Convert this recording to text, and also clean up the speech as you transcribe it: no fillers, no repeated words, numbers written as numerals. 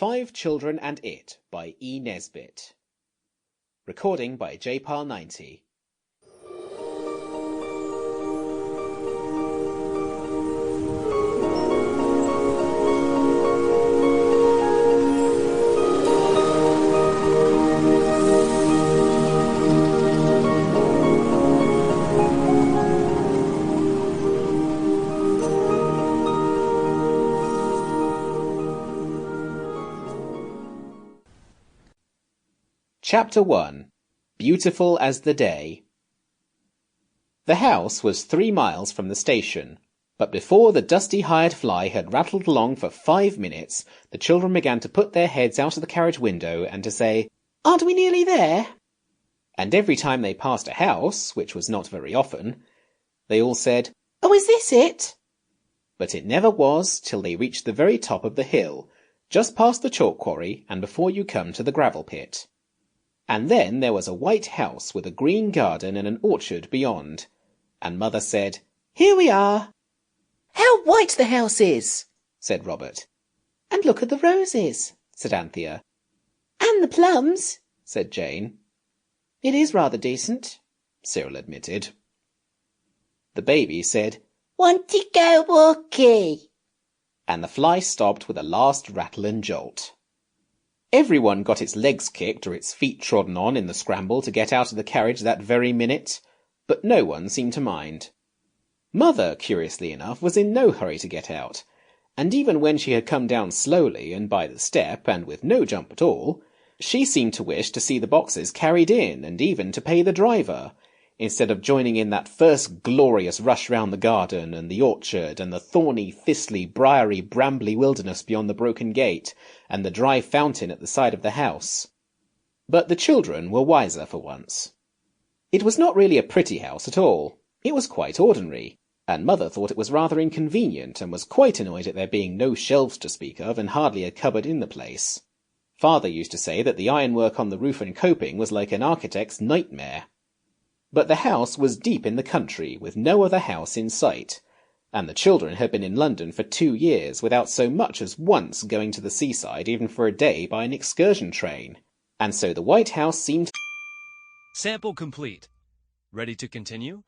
5 Children and It by E. Nesbit. Recording by Pyle 90. Chapter 1. Beautiful as the Day. The house was 3 miles from the station, but before the dusty hired fly had rattled along for 5 minutes, the children began to put their heads out of the carriage window and to say, "Aren't we nearly there?" And every time they passed a house, which was not very often, they all said, "Oh, is this it?" But it never was till they reached the very top of the hill, just past the chalk quarry and before you come to the gravel pit. And then there was a white house with a green garden and an orchard beyond. And Mother said, "Here we are." "How white the house is," said Robert. "And look at the roses," said Anthea. "And the plums," said Jane. "It is rather decent," Cyril admitted. The baby said, "Want to go walkie?" And the fly stopped with a last rattle and jolt. Everyone got its legs kicked or its feet trodden on in the scramble to get out of the carriage that very minute, but no one seemed to mind. Mother, curiously enough, was in no hurry to get out, and even when she had come down slowly and by the step and with no jump at all, she seemed to wish to see the boxes carried in and even to pay the driver, instead of joining in that first glorious rush round the garden and the orchard and the thorny, thistly, briary, brambly wilderness beyond the broken gate and the dry fountain at the side of the house. But the children were wiser for once. It was not really a pretty house at all. It was quite ordinary, and Mother thought it was rather inconvenient and was quite annoyed at there being no shelves to speak of and hardly a cupboard in the place. Father used to say that the ironwork on the roof and coping was like an architect's nightmare. But the house was deep in the country, with no other house in sight, and the children had been in London for 2 years without so much as once going to the seaside even for a day by an excursion train, and so the white house seemed... Sample complete. Ready to continue?